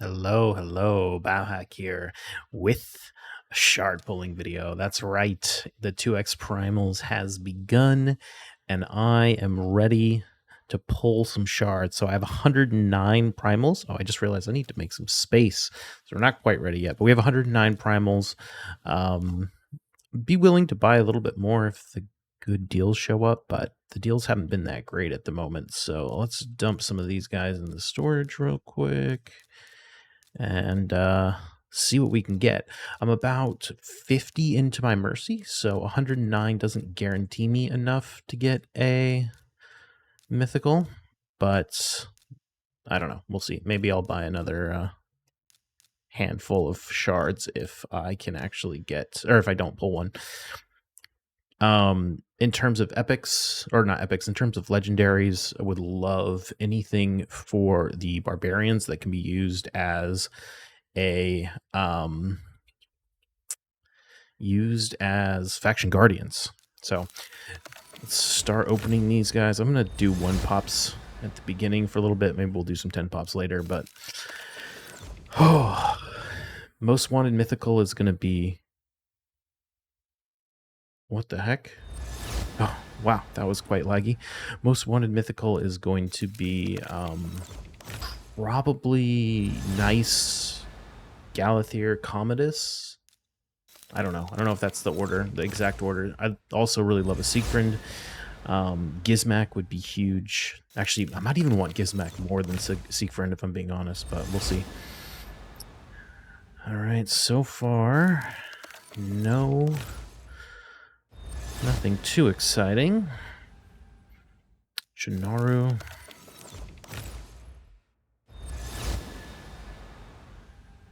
Hello, Bauhack here with a shard pulling video. That's right, the 2x Primals has begun, and I am ready to pull some shards. So I have 109 Primals. Oh, I just realized I need to make some space. So we're not quite ready yet, but we have 109 Primals. Um, be willing to buy a little bit more if the good deals show up, but the deals haven't been that great at the moment. So let's dump some of these guys in the storage real quick and see what we can get. I'm about 50 into my mercy, so 109 doesn't guarantee me enough to get a mythical, but I don't know. We'll see. Maybe I'll buy another handful of shards if I can actually get, or if I don't pull one. In terms of epics, or not epics, in terms of legendaries, I would love anything for the barbarians that can be used as a faction guardians. So let's start opening these guys. I'm gonna do 1 pops at the beginning for a little bit. Maybe we'll do some 10 pops later, but most wanted mythical is gonna be, what the heck? Oh wow, that was quite laggy. Most wanted mythical is going to be probably nice Galathir Commodus. I don't know if that's the order, the exact order. I also really love a Siegfried. Gizmak would be huge. Actually, I might even want Gizmak more than Siegfried if I'm being honest, but we'll see. All right, so far, nothing too exciting. Shinaru.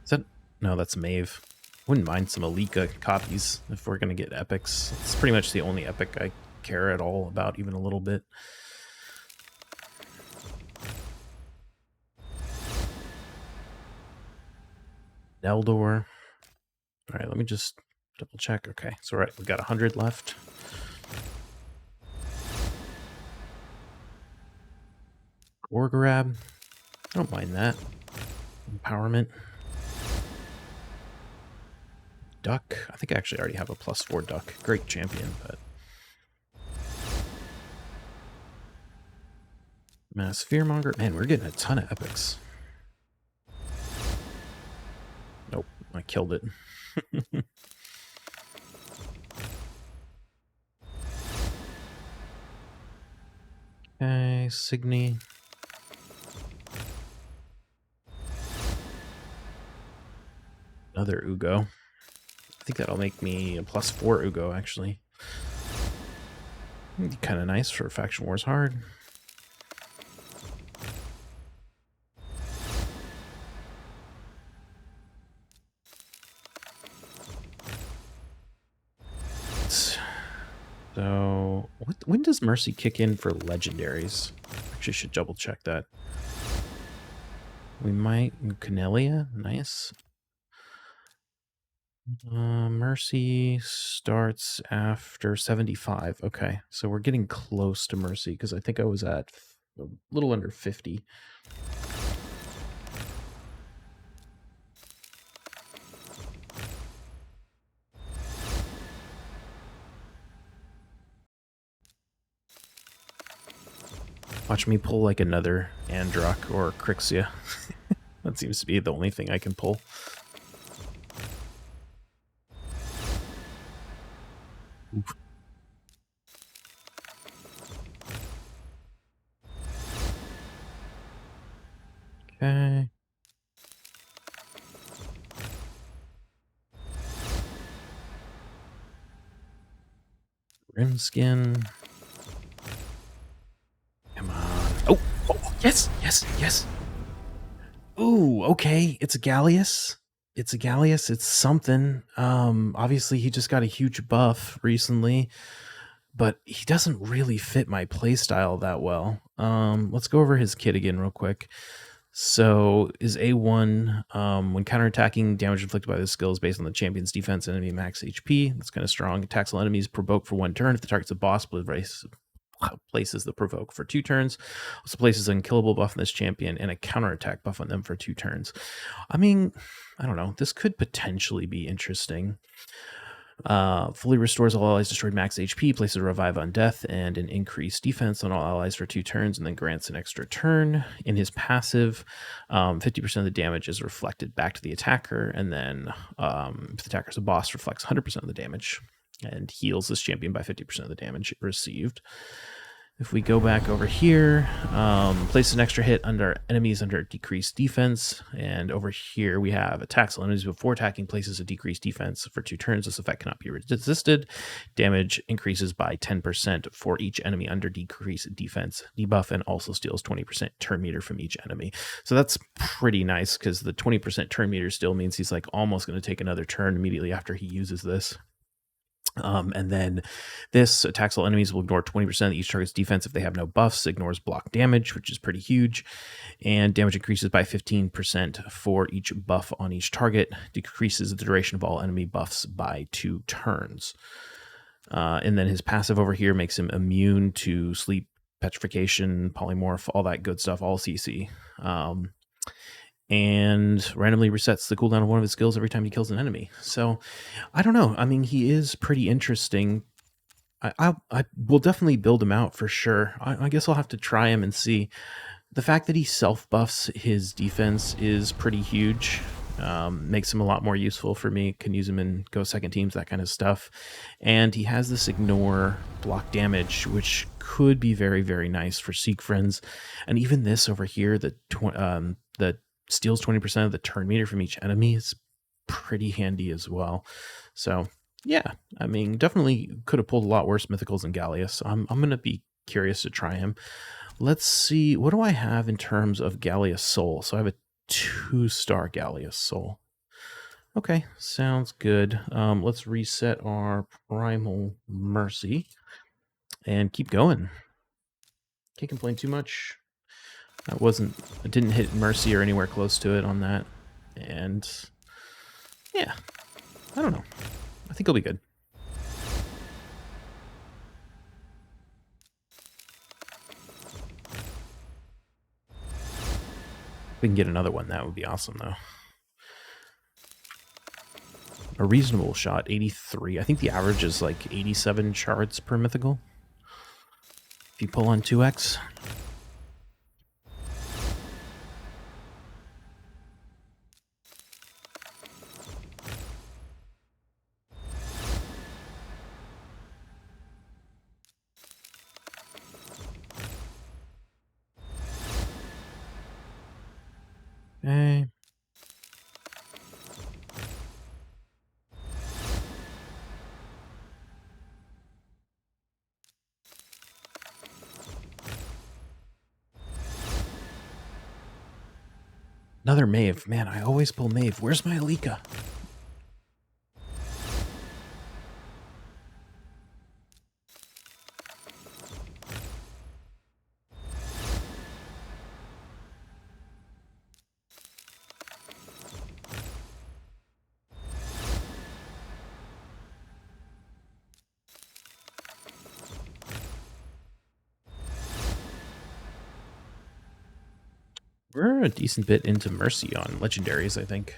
Is that, no, that's Maeve. Wouldn't mind some Alika copies if we're gonna get epics. It's pretty much the only epic I care at all about, even a little bit. Eldor. All right, let me just double check. Okay, so right, we got 100 left. Gorgorab. I don't mind that. Empowerment. Duck. I think I actually already have a +4 duck. Great champion, but Mass Fearmonger. Man, we're getting a ton of epics. Nope, I killed it. Okay, Signy. Another Ugo. I think that'll make me a +4 Ugo, actually. Kind of nice for Faction Wars Hard. So, when does Mercy kick in for legendaries? Actually, should double check that. We might. Canelia, nice. Mercy starts after 75. Okay, so we're getting close to Mercy because I think I was at a little under 50. Watch me pull like another Androck or Crixia. That seems to be the only thing I can pull. Oof. Okay. Rimskin. Come on. Oh, yes. Ooh, okay. It's a Gallius. It's something. Obviously he just got a huge buff recently, but he doesn't really fit my playstyle that well. Let's go over his kit again real quick. So is A1, when counterattacking, damage inflicted by this skill is based on the champion's defense and enemy max HP. That's kind of strong. Attacks all enemies provoked for 1 turn. If the target's a boss, places the provoke for 2 turns. Also places an unkillable buff on this champion and a counterattack buff on them for 2 turns. I mean, I don't know. This could potentially be interesting. Fully restores all allies destroyed max HP, places a revive on death and an increased defense on all allies for 2 turns, and then grants an extra turn. In his passive, 50% of the damage is reflected back to the attacker, and then if the attacker's a boss, reflects 100% of the damage and heals this champion by 50% of the damage received. If we go back over here, place an extra hit under enemies under decreased defense. And over here we have attacks on enemies before attacking, places a decreased defense for 2 turns. This effect cannot be resisted. Damage increases by 10% for each enemy under decreased defense debuff, and also steals 20% turn meter from each enemy. So that's pretty nice, because the 20% turn meter still means he's like almost going to take another turn immediately after he uses this. And then this attacks all enemies will ignore 20% of each target's defense if they have no buffs, ignores block damage, which is pretty huge, and damage increases by 15% for each buff on each target, decreases the duration of all enemy buffs by 2 turns. And then his passive over here makes him immune to sleep, petrification, polymorph, all that good stuff, all CC. And randomly resets the cooldown of one of his skills every time he kills an enemy. So, I don't know. I mean, he is pretty interesting. I will definitely build him out for sure. I guess I'll have to try him and see. The fact that he self-buffs his defense is pretty huge. Makes him a lot more useful for me. Can use him in go second teams, that kind of stuff. And he has this ignore block damage, which could be very, very nice for Seek Friends. And even this over here, that steals 20% of the turn meter from each enemy, is pretty handy as well. So yeah, I mean, definitely could have pulled a lot worse mythicals than Gallas. I'm going to be curious to try him. Let's see, what do I have in terms of Gallas Soul? So I have a 2-star Gallas Soul. Okay, sounds good. Let's reset our Primal Mercy and keep going. Can't complain too much. I didn't hit Mercy or anywhere close to it on that. And yeah, I don't know. I think it'll be good. If we can get another one, that would be awesome, though. A reasonable shot, 83. I think the average is like 87 shards per mythical. If you pull on 2x. Okay. Another Mave. Man, I always pull Mave. Where's my Alika? We're a decent bit into Mercy on legendaries, I think.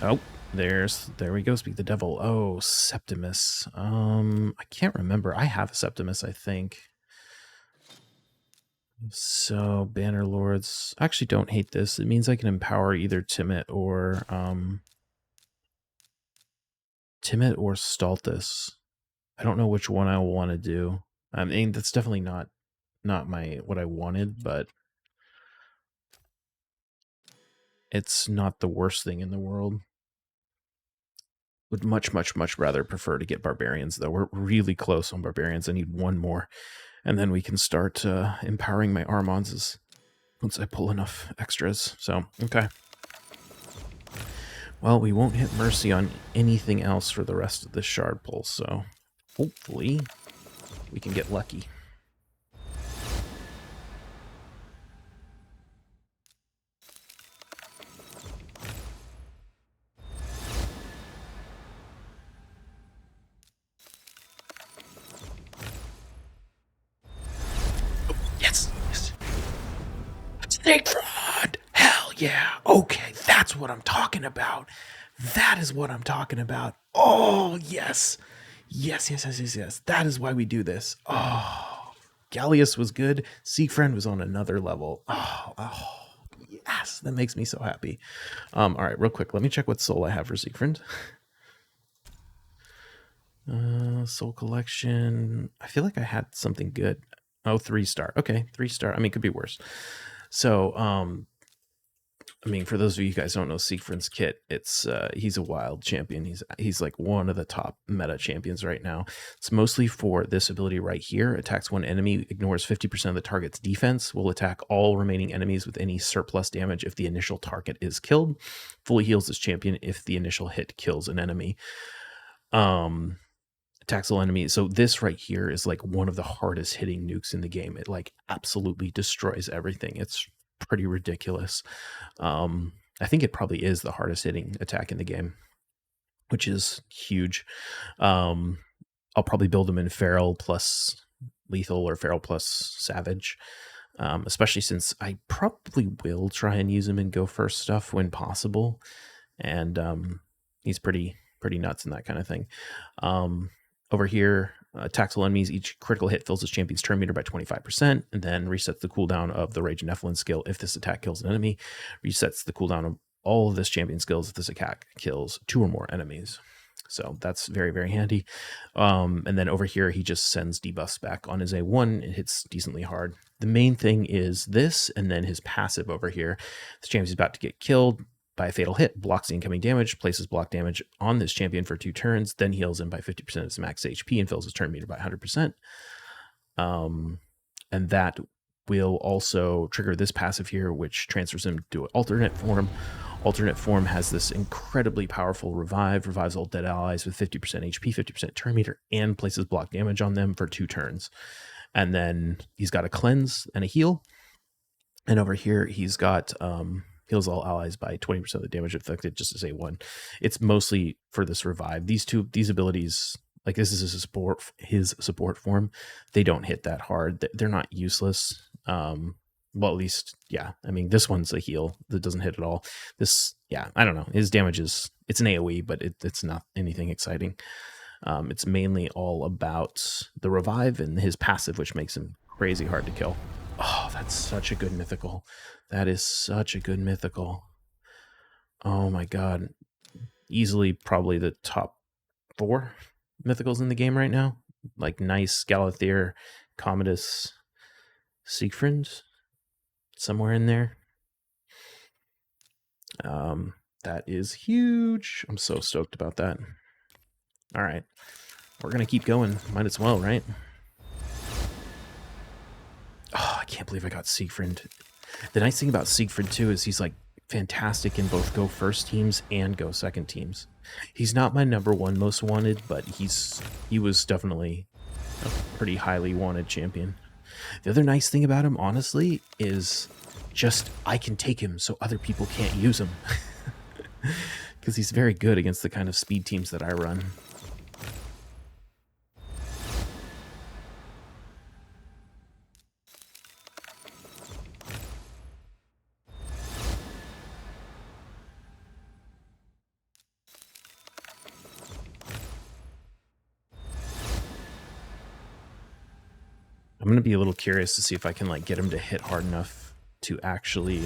Oh, there we go. Speak the devil. Oh, Septimus. I can't remember. I have a Septimus, I think. So Banner Lords. I actually don't hate this. It means I can empower either Timid or Stultus. I don't know which one I will want to do. I mean, that's definitely not what I wanted, but it's not the worst thing in the world. Would much, much, much rather prefer to get Barbarians, though. We're really close on Barbarians. I need one more, and then we can start empowering my Armons once I pull enough extras. So, okay. Well, we won't hit Mercy on anything else for the rest of this shard pull, so hopefully we can get lucky. Siegfried! Hell yeah! Okay, that's what I'm talking about. That is what I'm talking about. Oh, yes. Yes. That is why we do this. Oh, Gallius was good. Siegfried was on another level. Oh, yes. That makes me so happy. All right, real quick. Let me check what soul I have for Siegfried. Soul collection. I feel like I had something good. Oh, 3-star. Okay, 3-star. I mean, it could be worse. So, I mean, for those of you guys who don't know Siegfried's kit, it's he's a wild champion. He's like one of the top meta champions right now. It's mostly for this ability right here. Attacks one enemy, ignores 50% of the target's defense, will attack all remaining enemies with any surplus damage if the initial target is killed. Fully heals this champion if the initial hit kills an enemy. Attacks all enemies. So this right here is like one of the hardest hitting nukes in the game. It like absolutely destroys everything. It's pretty ridiculous. I think it probably is the hardest hitting attack in the game, which is huge. I'll probably build him in Feral plus Lethal or Feral plus Savage, especially since I probably will try and use him in Go First stuff when possible. And he's pretty nuts in that kind of thing. Over here, attacks all enemies. Each critical hit fills this champion's turn meter by 25%, and then resets the cooldown of the Rage and Nephilim skill if this attack kills an enemy. Resets the cooldown of all of this champion skills if this attack kills 2 or more enemies. So that's very, very handy. And then over here, he just sends debuffs back on his A1. It hits decently hard. The main thing is this, and then his passive over here. This champion's about to get killed by a fatal hit, blocks the incoming damage, places block damage on this champion for 2 turns, then heals him by 50% of his max HP and fills his turn meter by 100%. And that will also trigger this passive here, which transfers him to an alternate form. Alternate form has this incredibly powerful revive, revives all dead allies with 50% HP, 50% turn meter, and places block damage on them for 2 turns. And then he's got a cleanse and a heal. And over here, he's got heals all allies by 20% of the damage affected, just as A1. It's mostly for this revive. These abilities, like this is his support form. They don't hit that hard. They're not useless. Well, at least, yeah. I mean, this one's a heal that doesn't hit at all. This, yeah, I don't know. His damage it's an AoE, but it's not anything exciting. It's mainly all about the revive and his passive, which makes him crazy hard to kill. Oh, that's such a good mythical. That is such a good mythical. Oh my god. Easily probably the top 4 mythicals in the game right now. Like nice Galathyr, Commodus, Siegfried, somewhere in there. That is huge. I'm so stoked about that. All right. We're going to keep going. Might as well, right? Oh, I can't believe I got Siegfried. The nice thing about Siegfried, too, is he's like fantastic in both Go First teams and Go Second teams. He's not my number 1 most wanted, but he was definitely a pretty highly wanted champion. The other nice thing about him, honestly, is just I can take him so other people can't use him. Because he's very good against the kind of speed teams that I run. I'm going to be a little curious to see if I can like get him to hit hard enough to actually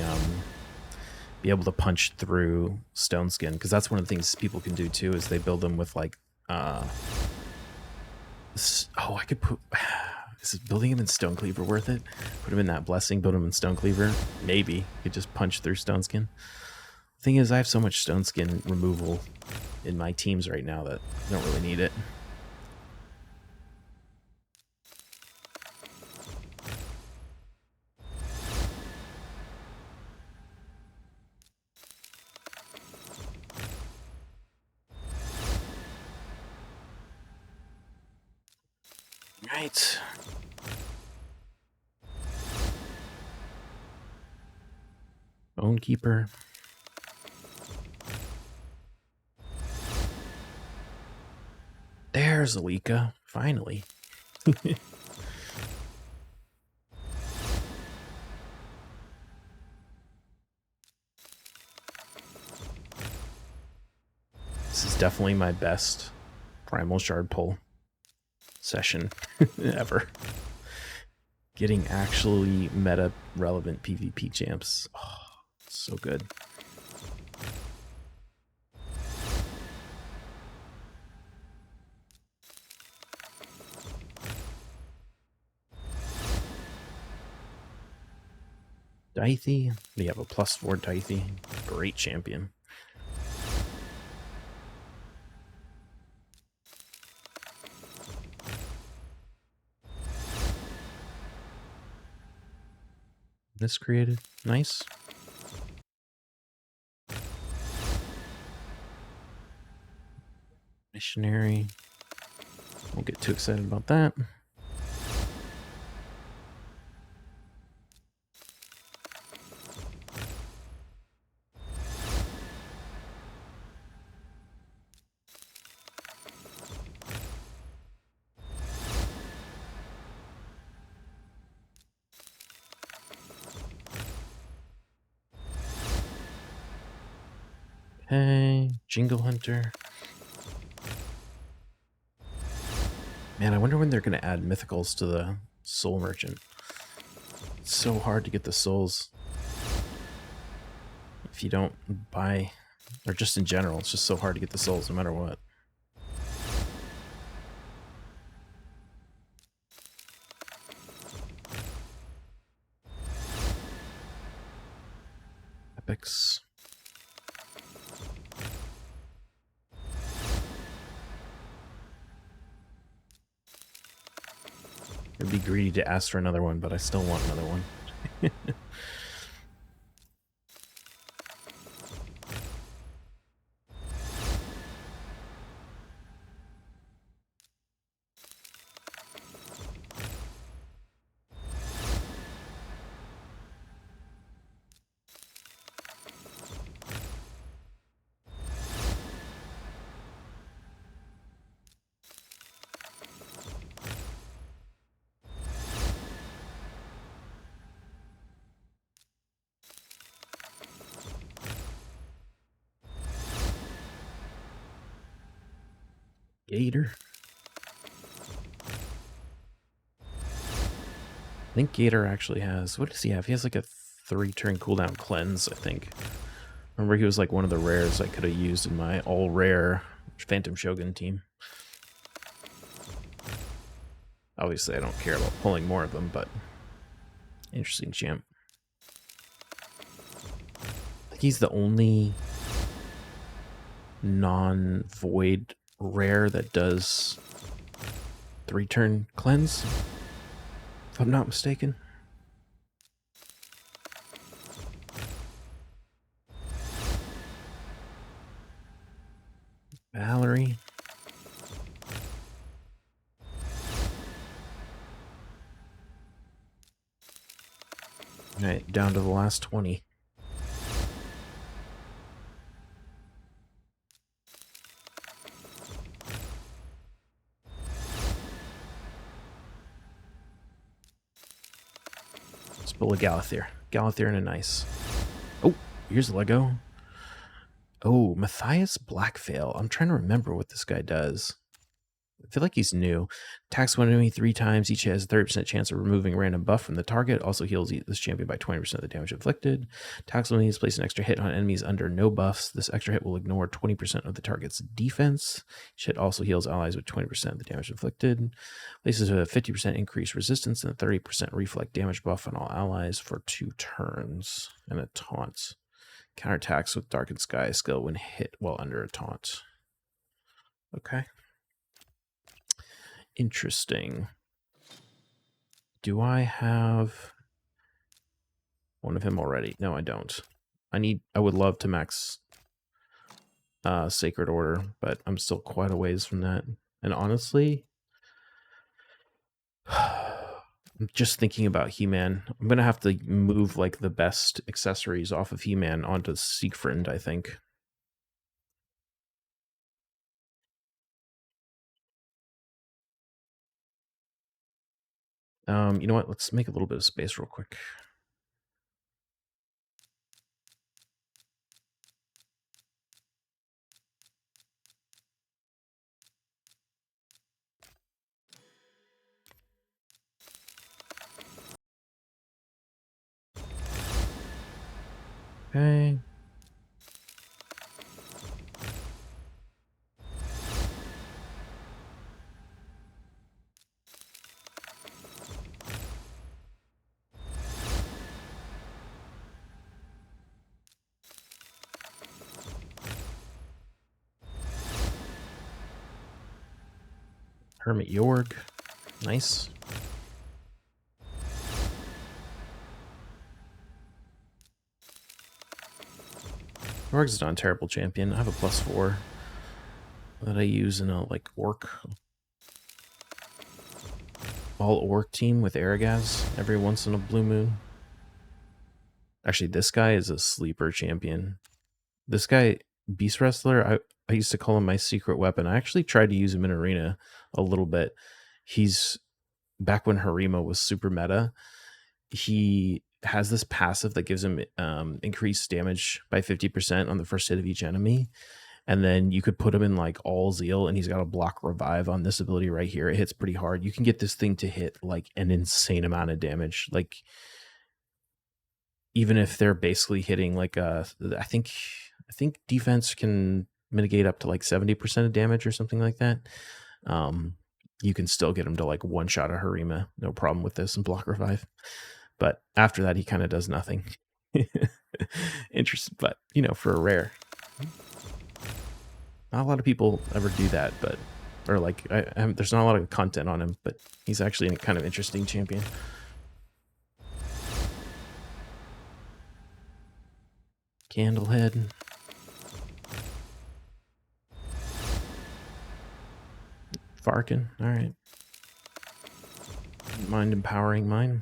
be able to punch through Stone Skin, because that's one of the things people can do too, is they build them with like I could put is building him in Stone Cleaver worth it? Put him in that blessing, build him in Stone Cleaver. Maybe could just punch through Stone Skin. The thing is, I have so much Stone Skin removal in my teams right now that I don't really need it. Right. Bone Keeper. There's Alika, finally. definitely my best Primal Shard pull session ever. Getting actually meta relevant PvP champs. Oh, so good. Dithey. We have a +4 Dithey. Great champion. This created. Nice. Missionary. Won't get too excited about that. Okay, Jingle Hunter. Man, I wonder when they're going to add mythicals to the Soul Merchant. It's so hard to get the souls if you don't buy, or just in general, it's just so hard to get the souls no matter what. Epics. It'd be greedy to ask for another one, but I still want another one. Gator. I think Gator actually has, what does he have? He has like a 3-turn cooldown cleanse, I think. Remember, he was like one of the rares I could have used in my all-rare Phantom Shogun team. Obviously, I don't care about pulling more of them, but interesting champ. I think he's the only non-void rare that does 3-turn cleanse, if I'm not mistaken. Valerie. All right, down to the last 20. Let's pull a Galathyr. Galathyr and a nice. Oh, here's a Lego. Oh, Matias Blackveil. I'm trying to remember what this guy does. I feel like he's new. Attacks one enemy 3 times. Each has a 30% chance of removing a random buff from the target. Also heals this champion by 20% of the damage inflicted. Attacks when he's placed an extra hit on enemies under no buffs. This extra hit will ignore 20% of the target's defense. Each hit also heals allies with 20% of the damage inflicted. Places a 50% increased resistance and a 30% reflect damage buff on all allies for 2 turns. And a taunt. Counterattacks with Darkened Sky skill when hit while under a taunt. Okay. Interesting. Do I have one of him already? No, I don't. I would love to max Sacred Order, but I'm still quite a ways from that. And honestly, I'm just thinking about He-Man. I'm going to have to move like the best accessories off of He-Man onto Siegfried, I think. You know what? Let's make a little bit of space real quick. Okay. Hermit Yorg. Nice. Yorg's not a terrible champion. I have a +4 that I use in a like orc. All orc team with Aragaz every once in a blue moon. Actually, this guy is a sleeper champion. This guy, Beast Wrestler, I used to call him my secret weapon. I actually tried to use him in Arena a little bit. He's back when Harima was super meta. He has this passive that gives him increased damage by 50% on the first hit of each enemy. And then you could put him in like all zeal, and he's got a block revive on this ability right here. It hits pretty hard. You can get this thing to hit like an insane amount of damage. Like even if they're basically hitting like I think defense can mitigate up to like 70% of damage or something like that. You can still get him to like one shot a Harima, no problem with this, and block revive. But after that, he kind of does nothing. Interesting, but you know, for a rare, not a lot of people ever do that. But or like, there's not a lot of content on him, but he's actually a kind of interesting champion. Candlehead. Farkin, all right. Mind empowering mine.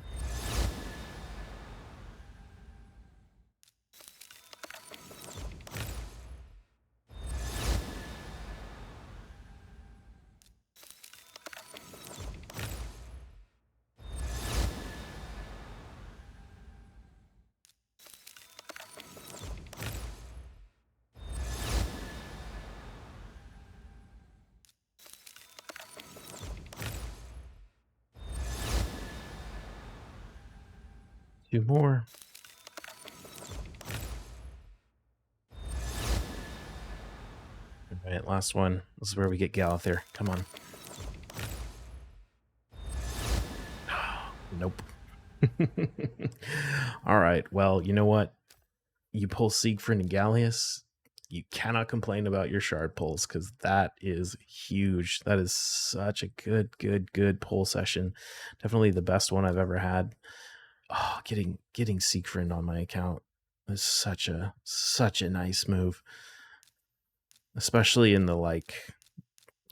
Two more. All right, last one. This is where we get Gallas there. Come on. Nope. All right. Well, you know what? You pull Siegfried and Gallius. You cannot complain about your shard pulls because that is huge. That is such a good pull session. Definitely the best one I've ever had. Oh, getting Siegfried on my account is such a nice move, especially in the like,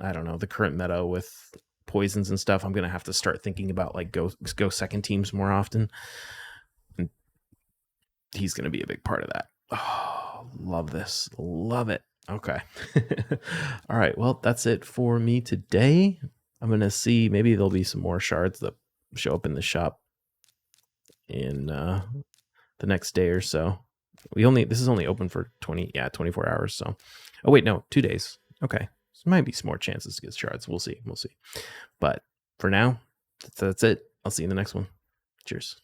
I don't know, the current meta with poisons and stuff. I'm gonna have to start thinking about like go second teams more often, and he's gonna be a big part of that. Oh, love this, love it. Okay. All right, well, that's it for me today. I'm gonna see, maybe there'll be some more shards that show up in the shop in the next day or so. This is only open for 24 hours. So, oh wait, no, 2 days. Okay, there might be some more chances to get shards. We'll see. But for now, that's it. I'll see you in the next one. Cheers.